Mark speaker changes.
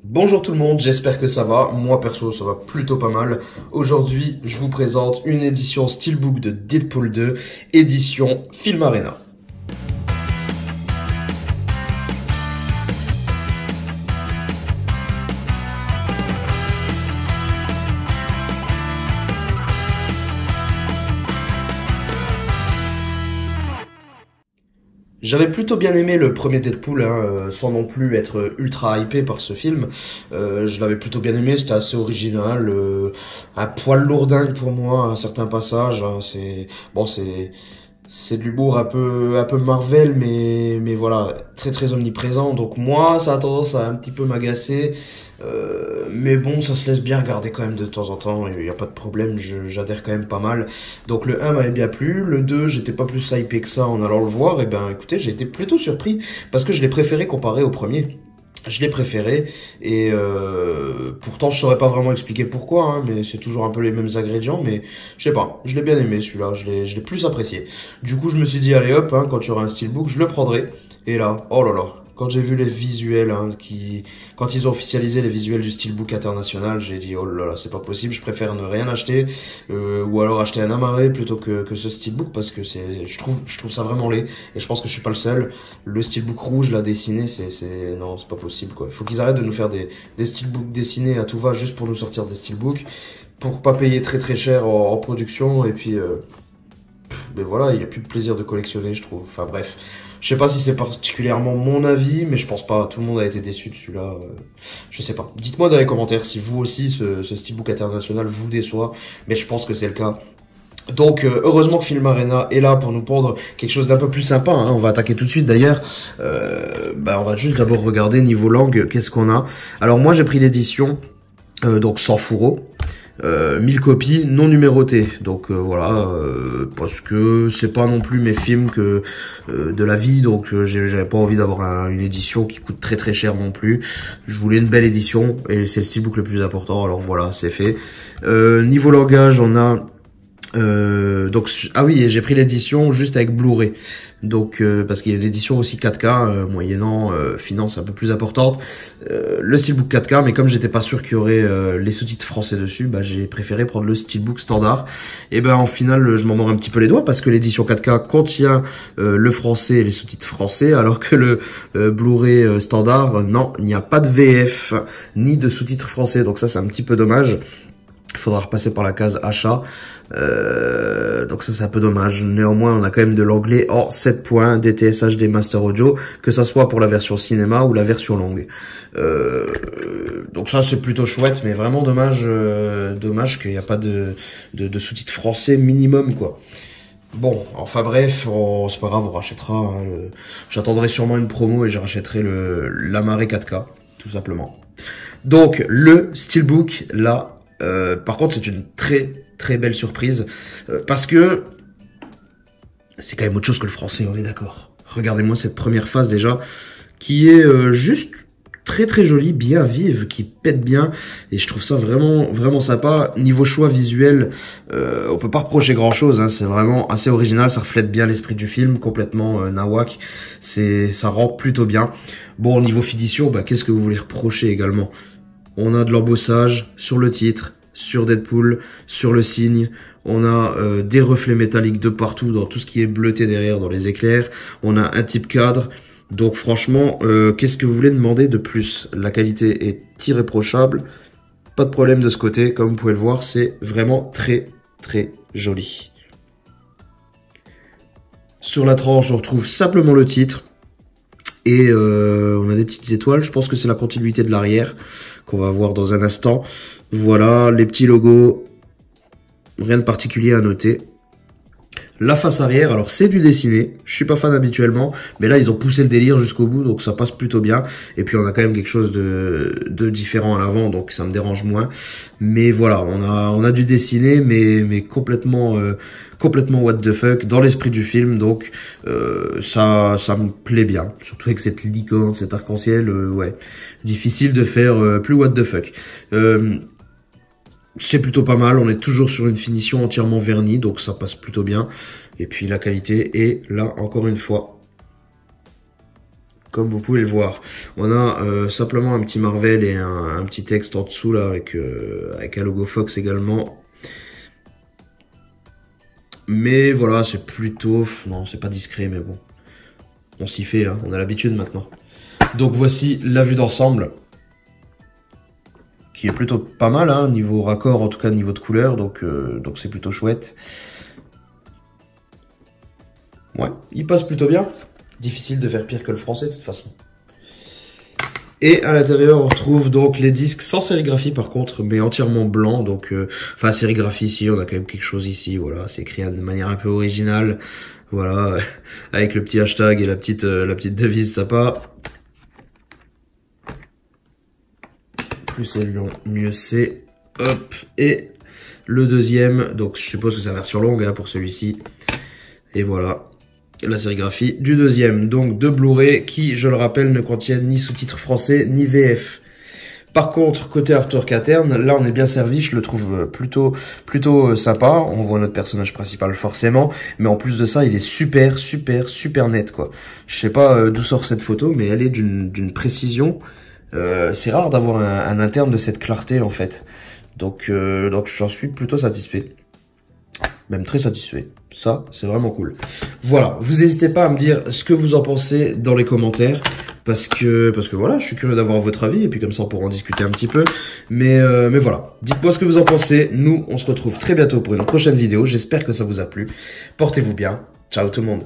Speaker 1: Bonjour tout le monde, j'espère que ça va. Moi perso, ça va plutôt pas mal. Aujourd'hui, je vous présente une édition Steelbook de Deadpool 2, édition Film Arena. J'avais plutôt bien aimé le premier Deadpool, sans non plus être ultra hypé par ce film. Je l'avais plutôt bien aimé, c'était assez original, un poil lourdingue pour moi à certains passages. C'est bon, c'est de l'humour un peu Marvel, mais voilà, très très omniprésent. Donc moi, ça a tendance à un petit peu m'agacer. Mais bon, ça se laisse bien regarder quand même de temps en temps, il n'y a pas de problème, j'adhère quand même pas mal. Donc le 1 m'avait bien plu, le 2 j'étais pas plus hypé que ça en allant le voir, et ben écoutez, j'ai été plutôt surpris, parce que je l'ai préféré comparé au premier. Je l'ai préféré, et pourtant je saurais pas vraiment expliquer pourquoi, mais c'est toujours un peu les mêmes ingrédients, mais je sais pas, je l'ai bien aimé celui-là, je l'ai plus apprécié. Du coup je me suis dit allez hop, quand il y aura un steelbook, je le prendrai, et là, oh là là. Quand j'ai vu les visuels, quand ils ont officialisé les visuels du Steelbook international, j'ai dit oh là là, c'est pas possible, je préfère ne rien acheter, ou alors acheter un amarré plutôt que ce Steelbook, parce que je trouve ça vraiment laid, et je pense que je suis pas le seul. Le Steelbook rouge là dessiné, non, c'est pas possible quoi. Il faut qu'ils arrêtent de nous faire des Steelbooks dessinés à tout va juste pour nous sortir des Steelbooks, pour pas payer très très cher en production, et puis mais voilà, il y a plus de plaisir de collectionner, je trouve. Enfin bref. Je sais pas si c'est particulièrement mon avis, mais je pense pas. Tout le monde a été déçu de celui-là. Je sais pas. Dites-moi dans les commentaires si vous aussi, ce Steelbook international vous déçoit. Mais je pense que c'est le cas. Donc heureusement que Film Arena est là pour nous pondre quelque chose d'un peu plus sympa. On va attaquer tout de suite d'ailleurs. On va juste d'abord regarder niveau langue, qu'est-ce qu'on a. Alors moi j'ai pris l'édition donc sans fourreau. 1000 copies non numérotées, donc voilà, parce que c'est pas non plus mes films que de la vie, donc j'avais pas envie d'avoir une édition qui coûte très très cher non plus. Je voulais une belle édition et c'est le steelbook le plus important, alors voilà, c'est fait. Niveau langage, on a donc ah oui, et j'ai pris l'édition juste avec Blu-ray, donc parce qu'il y a l'édition aussi 4K moyennant finance un peu plus importante, le steelbook 4K, mais comme j'étais pas sûr qu'il y aurait les sous-titres français dessus, j'ai préféré prendre le steelbook standard. Et en final je m'en mords un petit peu les doigts, parce que l'édition 4K contient le français et les sous-titres français, alors que le Blu-ray standard, non, il n'y a pas de VF ni de sous-titres français, donc ça c'est un petit peu dommage. Il faudra repasser par la case achat. Donc ça c'est un peu dommage. Néanmoins on a quand même de l'anglais en 7 points, DTS HD Master Audio, que ça soit pour la version cinéma ou la version longue. Donc ça c'est plutôt chouette, mais vraiment dommage qu'il n'y a pas de sous-titres français minimum quoi. Bon, enfin bref, c'est pas grave, on rachètera. J'attendrai sûrement une promo et je rachèterai l'amarré 4K, tout simplement. Donc le steelbook là. Par contre c'est une très très belle surprise, parce que c'est quand même autre chose que le français, on est d'accord. Regardez-moi cette première phase déjà, qui est juste très très jolie, bien vive, qui pète bien, et je trouve ça vraiment vraiment sympa. Niveau choix visuel, on peut pas reprocher grand chose, c'est vraiment assez original, ça reflète bien l'esprit du film, complètement nawak, ça rend plutôt bien. Bon, niveau finition, qu'est-ce que vous voulez reprocher également? On a de l'embossage sur le titre, sur Deadpool, sur le signe. On a des reflets métalliques de partout, dans tout ce qui est bleuté derrière, dans les éclairs. On a un type cadre. Donc franchement, qu'est-ce que vous voulez demander de plus? La qualité est irréprochable. Pas de problème de ce côté. Comme vous pouvez le voir, c'est vraiment très très joli. Sur la tranche, on retrouve simplement le titre. Et on a des petites étoiles, je pense que c'est la continuité de l'arrière qu'on va voir dans un instant. Voilà, les petits logos, rien de particulier à noter. La face arrière, alors c'est du dessiné, je suis pas fan habituellement, mais là ils ont poussé le délire jusqu'au bout, donc ça passe plutôt bien. Et puis on a quand même quelque chose de différent à l'avant, donc ça me dérange moins. Mais voilà, on a du dessiné, mais complètement what the fuck, dans l'esprit du film, donc ça me plaît bien. Surtout avec cette licorne, cet arc-en-ciel, ouais. Difficile de faire plus what the fuck. C'est plutôt pas mal, on est toujours sur une finition entièrement vernie, donc ça passe plutôt bien. Et puis la qualité est là, encore une fois, comme vous pouvez le voir. On a simplement un petit Marvel et un petit texte en dessous là avec un logo Fox également. Mais voilà, c'est plutôt... Non, c'est pas discret, mais bon. On s'y fait, hein, on a l'habitude maintenant. Donc voici la vue d'ensemble. Qui est plutôt pas mal, hein, niveau raccord, en tout cas niveau de couleur. Donc c'est plutôt chouette. Ouais, il passe plutôt bien. Difficile de faire pire que le français, de toute façon. Et à l'intérieur, on retrouve donc les disques sans sérigraphie par contre, mais entièrement blancs. Donc, enfin, sérigraphie ici, on a quand même quelque chose ici. Voilà, c'est écrit de manière un peu originale. Voilà, avec le petit hashtag et la petite devise sympa. Plus c'est long, mieux c'est. Hop, et le deuxième. Donc, je suppose que c'est la version longue hein, pour celui-ci. Et voilà. La sérigraphie du deuxième, donc de Blu-ray qui, je le rappelle, ne contiennent ni sous-titres français ni VF. Par contre, côté artwork interne, là on est bien servi, je le trouve plutôt sympa. On voit notre personnage principal forcément, mais en plus de ça, il est super net quoi. Je sais pas d'où sort cette photo, mais elle est d'une précision. C'est rare d'avoir un interne de cette clarté en fait. Donc j'en suis plutôt satisfait. Même très satisfait. Ça, c'est vraiment cool. Voilà, vous n'hésitez pas à me dire ce que vous en pensez dans les commentaires. Parce que voilà, je suis curieux d'avoir votre avis. Et puis comme ça, on pourra en discuter un petit peu. Mais voilà, dites-moi ce que vous en pensez. Nous, on se retrouve très bientôt pour une prochaine vidéo. J'espère que ça vous a plu. Portez-vous bien. Ciao tout le monde.